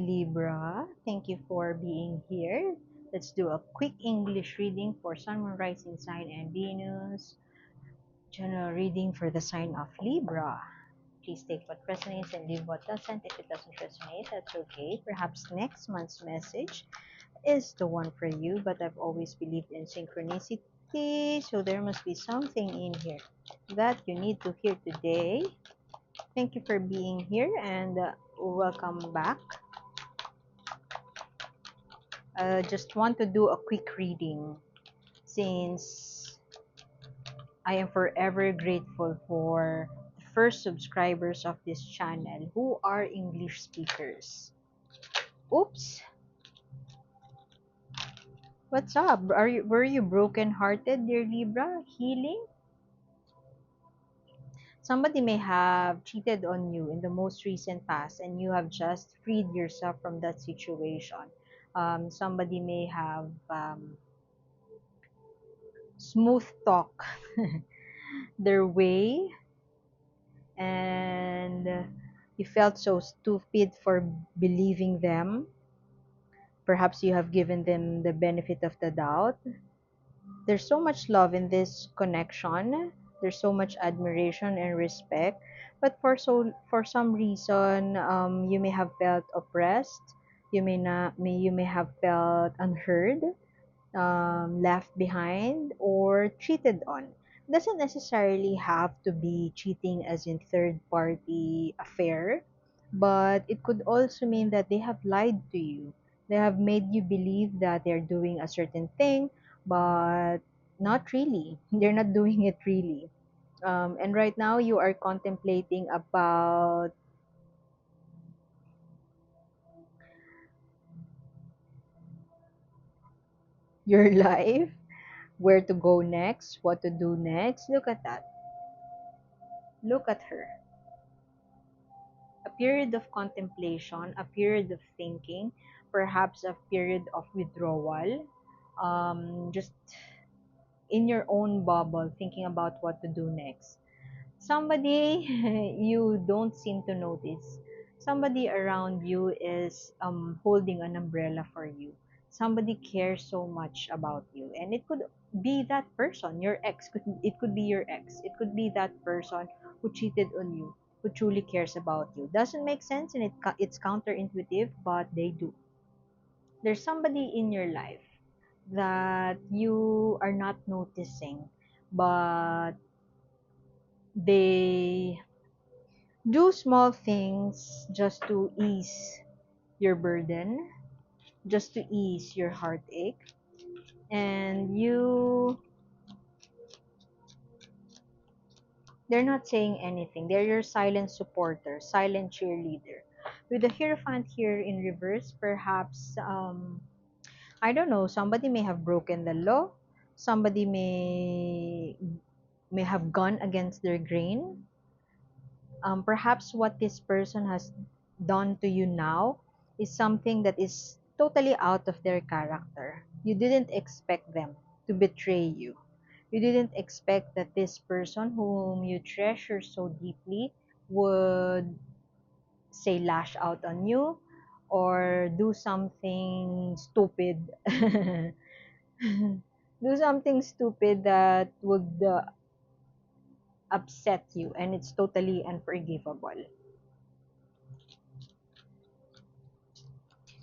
Libra. Thank you for being here. Let's do a quick English reading for Sun, Moon, Rising Sign, and Venus. General reading for the sign of Libra. Please take what resonates and leave what doesn't. If it doesn't resonate, that's okay. Perhaps next month's message is the one for you, but I've always believed in synchronicity, so there must be something in here that you need to hear today. Thank you for being here and welcome back. Just want to do a quick reading since I am forever grateful for the first subscribers of this channel who are English speakers. Oops, what's up? Were you broken hearted, dear Libra? Healing? Somebody may have cheated on you in the most recent past and you have just freed yourself from that situation. Somebody may have smooth talk their way, and you felt so stupid for believing them. Perhaps you have given them the benefit of the doubt. There's so much love in this connection. There's so much admiration and respect. But for some reason, you may have felt oppressed. You may have felt unheard, left behind, or cheated on. Doesn't necessarily have to be cheating as in third party affair, but it could also mean that they have lied to you. They have made you believe that they're doing a certain thing, but not really. They're not doing it really. And right now you are contemplating about your life, where to go next, what to do next. Look at that. Look at her. A period of contemplation, a period of thinking, perhaps a period of withdrawal, just in your own bubble, thinking about what to do next. Somebody you don't seem to notice. Somebody around you is holding an umbrella for you. Somebody cares so much about you, and it could be that person, your ex. It could be your ex. It could be that person who cheated on you, who truly cares about you. Doesn't make sense, and it's counterintuitive, but they do. There's somebody in your life that you are not noticing, but they do small things just to ease your burden, just to ease your heartache. And they're not saying anything. They're your silent supporter, silent cheerleader. With the Hierophant here in reverse, perhaps, I don't know, somebody may have broken the law. Somebody may have gone against their grain. Perhaps what this person has done to you now is something that is totally out of their character. You didn't expect them to betray you. You didn't expect that this person whom you treasure so deeply would, say, lash out on you or do something stupid. Do something stupid that would upset you, and it's totally unforgivable.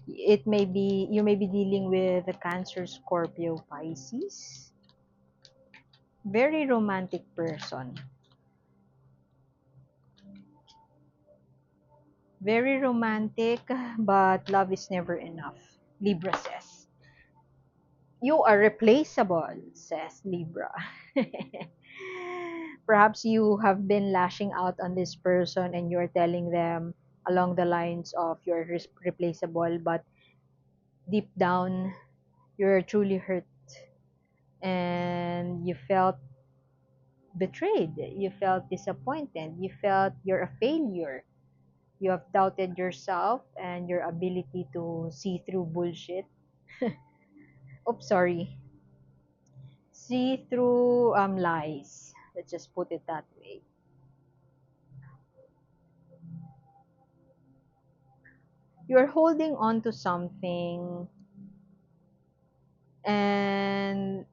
It may be you may be dealing with a Cancer, Scorpio, Pisces. Very romantic person. Very romantic, but love is never enough. Libra says. You are replaceable, says Libra. Perhaps you have been lashing out on this person and you're telling them along the lines of you're replaceable, but deep down you're truly hurt and you felt betrayed, you felt disappointed, you felt you're a failure. You have doubted yourself and your ability to see through bullshit. Oops, sorry. See through lies. Let's just put it that way. You're holding on to something, and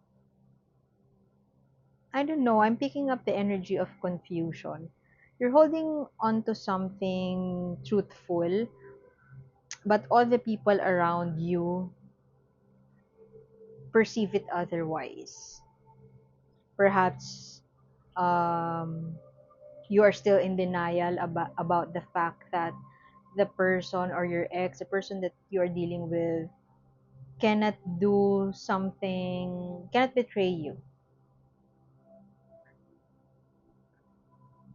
I don't know, I'm picking up the energy of confusion. You're holding on to something truthful, but all the people around you perceive it otherwise. Perhaps um, you are still in denial about the fact that the person or your ex, the person that you are dealing with, cannot do something, cannot betray you.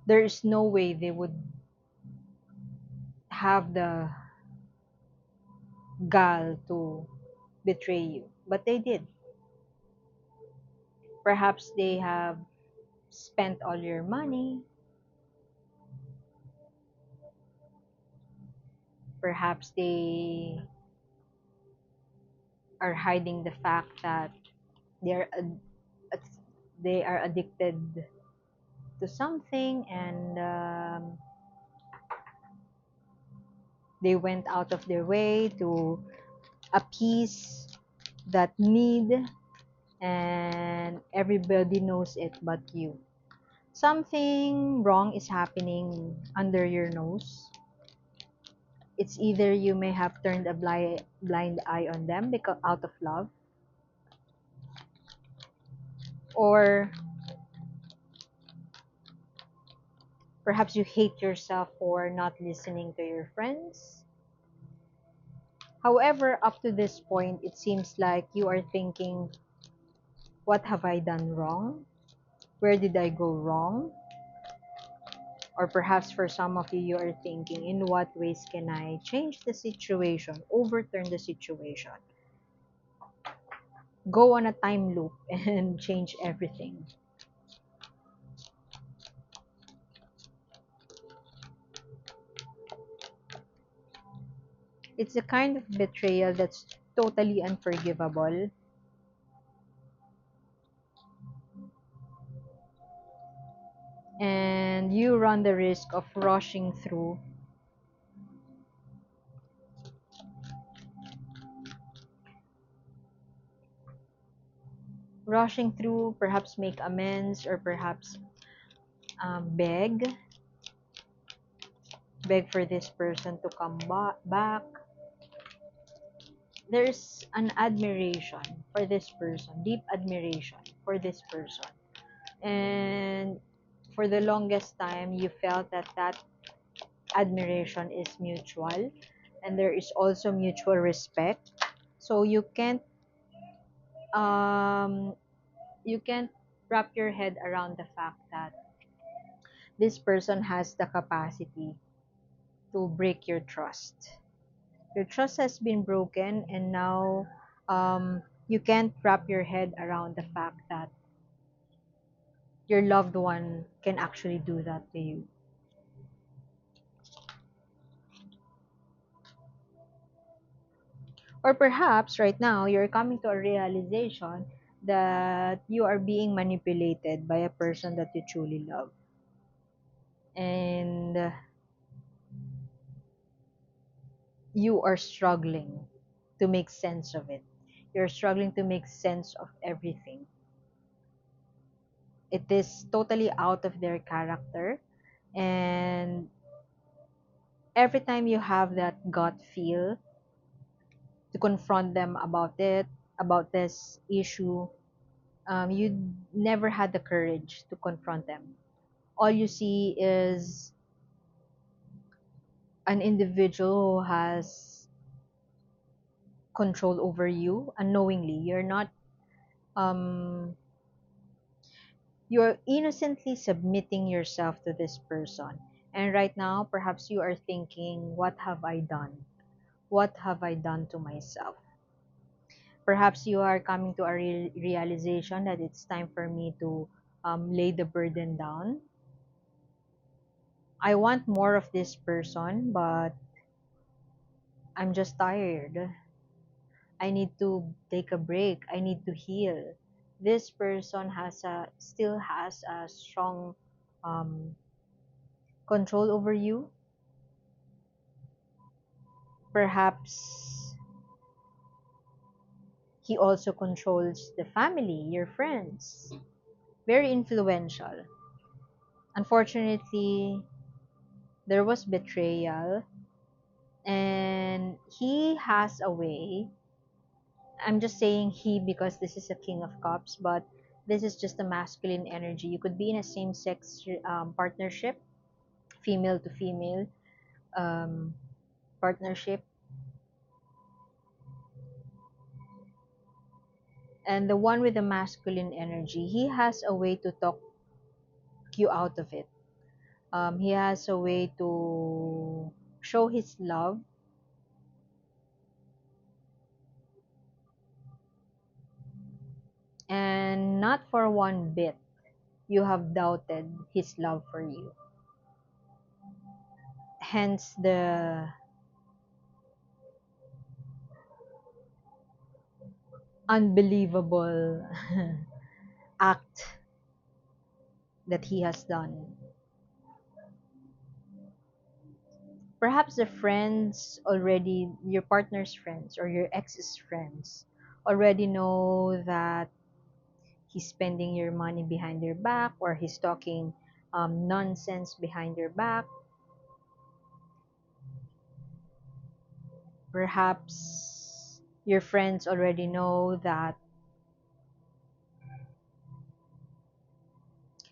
There is no way they would have the gall to betray you, but they did. Perhaps they have spent all your money. Perhaps they are hiding the fact that they're ad- they are addicted to something, and they went out of their way to appease that need, and everybody knows it but you. Something wrong is happening under your nose. It's either you may have turned a blind eye on them because out of love, or perhaps you hate yourself for not listening to your friends. However, up to this point, it seems like you are thinking, what have I done wrong? Where did I go wrong? Or perhaps for some of you, you are thinking, in what ways can I change the situation, overturn the situation, go on a time loop and change everything? It's a kind of betrayal that's totally unforgivable, and you run the risk of rushing through, perhaps make amends, or perhaps beg for this person to come back. There's an admiration for this person, deep admiration for this person. And for the longest time, you felt that that admiration is mutual, and there is also mutual respect. So um, you can't wrap your head around the fact that this person has the capacity to break your trust. Your trust has been broken, and now you can't wrap your head around the fact that your loved one can actually do that to you. Or perhaps right now you're coming to a realization that you are being manipulated by a person that you truly love. And you are struggling to make sense of it. You're struggling to make sense of everything. It is totally out of their character, and every time you have that gut feel to confront them about it, about this issue, you never had the courage to confront them. All you see is an individual who has control over you unknowingly. Um, you're innocently submitting yourself to this person. And right now, perhaps you are thinking, what have I done? What have I done to myself? Perhaps you are coming to a realization that it's time for me to lay the burden down. I want more of this person, but I'm just tired. I need to take a break. I need to heal. This person still has a strong um, control over you. Perhaps he also controls the family, your friends. Very influential. Unfortunately, there was betrayal, and he has a way. I'm just saying he because this is a King of Cups, but this is just a masculine energy. You could be in a same sex partnership, female to female um, partnership, and the one with the masculine energy, he has a way to talk you out of it. He has a way to show his love, and not for one bit you have doubted his love for you. Hence the unbelievable act that he has done. Perhaps the friends already, your partner's friends or your ex's friends, already know that he's spending your money behind your back, or he's talking nonsense behind your back. Perhaps your friends already know that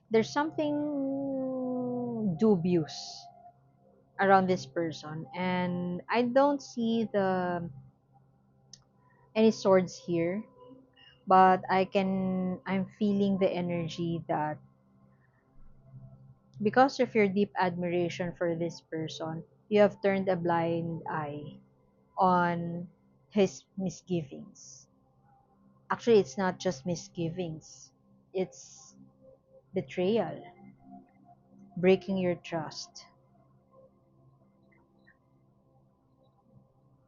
there's something dubious around this person, and I don't see the any swords here, but I'm feeling the energy that because of your deep admiration for this person, you have turned a blind eye on his misgivings. Actually, it's not just misgivings, it's betrayal, breaking your trust.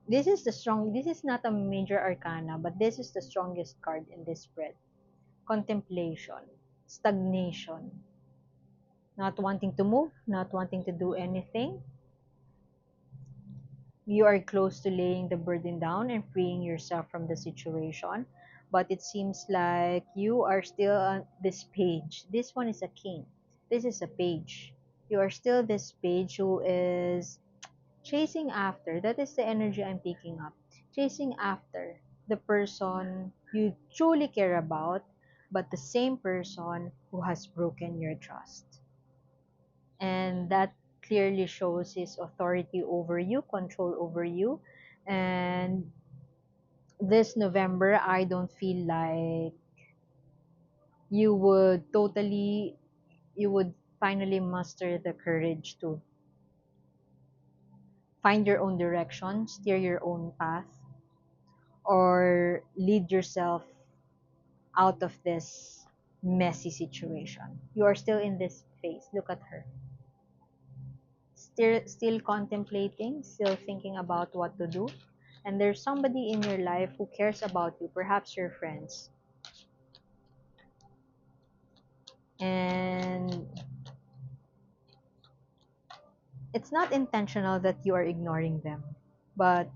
This is not a major arcana, but this is the strongest card in this spread. Contemplation, stagnation, not wanting to move, not wanting to do anything. You are close to laying the burden down and freeing yourself from the situation, but it seems like you are still on this page. This one is a king. This is a page. You are still this page who is chasing after. That is the energy I'm picking up. Chasing after the person you truly care about, but the same person who has broken your trust. And that clearly shows his authority over you, control over you. And this November, I don't feel like you would totally, you would finally muster the courage to find your own direction, steer your own path, or lead yourself out of this messy situation. You are still in this phase. Look at her. Still contemplating, still thinking about what to do. And there's somebody in your life who cares about you, perhaps your friends. And it's not intentional that you are ignoring them, but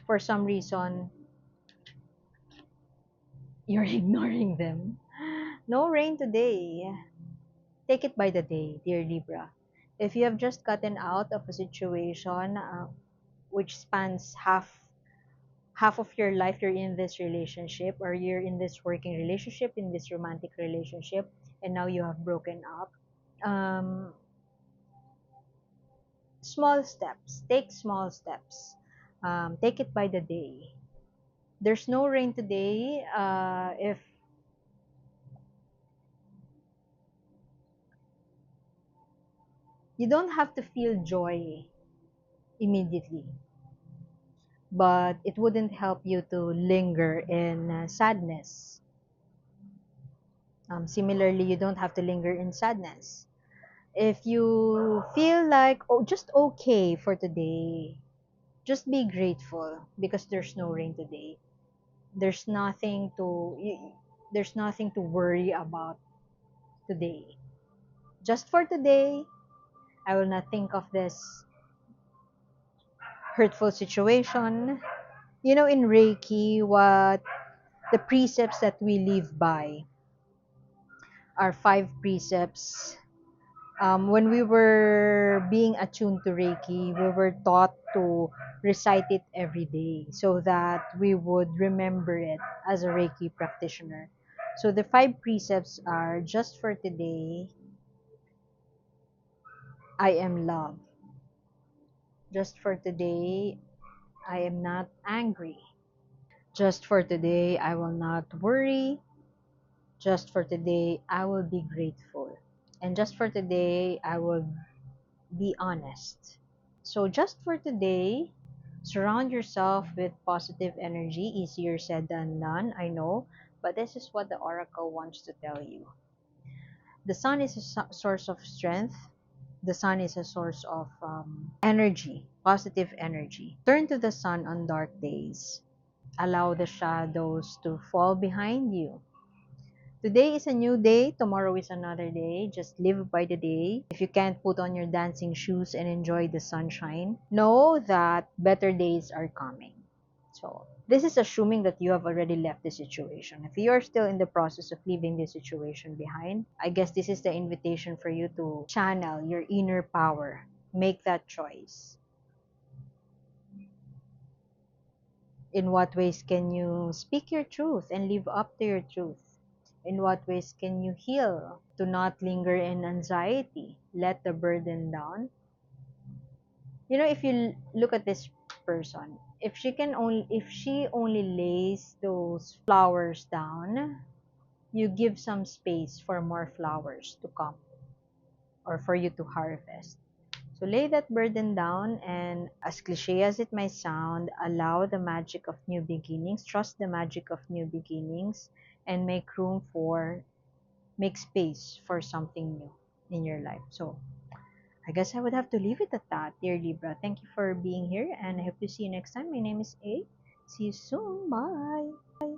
for some reason, you're ignoring them. No rain today. Take it by the day, dear Libra. If you have just gotten out of a situation which spans half of your life, you're in this relationship, or you're in this working relationship, in this romantic relationship, and now you have broken up. Um, Small steps. Take small steps. Take it by the day. There's no rain today. If you don't have to feel joy immediately, but it wouldn't help you to linger in sadness. Similarly, you don't have to linger in sadness. If you feel like, oh, just okay for today, just be grateful because there's no rain today. There's nothing to there's nothing to worry about today. Just for today, I will not think of this hurtful situation. You know, in Reiki, what the precepts that we live by are five precepts. When we were being attuned to Reiki, we were taught to recite it every day so that we would remember it as a Reiki practitioner. So the five precepts are: just for today, I am love. Just for today, I am not angry. Just for today, I will not worry. Just for today, I will be grateful. And just for today, I will be honest. So, just for today, surround yourself with positive energy. Easier said than done, I know, but this is what the oracle wants to tell you. The sun is a source of strength. The sun is a source of energy, positive energy. Turn to the sun on dark days. Allow the shadows to fall behind you. Today is a new day, tomorrow is another day. Just live by the day. If you can't put on your dancing shoes and enjoy the sunshine, know that better days are coming. So, this is assuming that you have already left the situation. If you are still in the process of leaving the situation behind, I guess this is the invitation for you to channel your inner power. Make that choice. In what ways can you speak your truth and live up to your truth? In what ways can you heal? To not linger in anxiety, let the burden down. You know, if you look at this person, if she only lays those flowers down, you give some space for more flowers to come or for you to harvest. So lay that burden down, and as cliche as it might sound, allow the magic of new beginnings, trust the magic of new beginnings, and make space for something new in your life. So I guess I would have to leave it at that, dear Libra. Thank you for being here, and I hope to see you next time. My name is A. See you soon. Bye.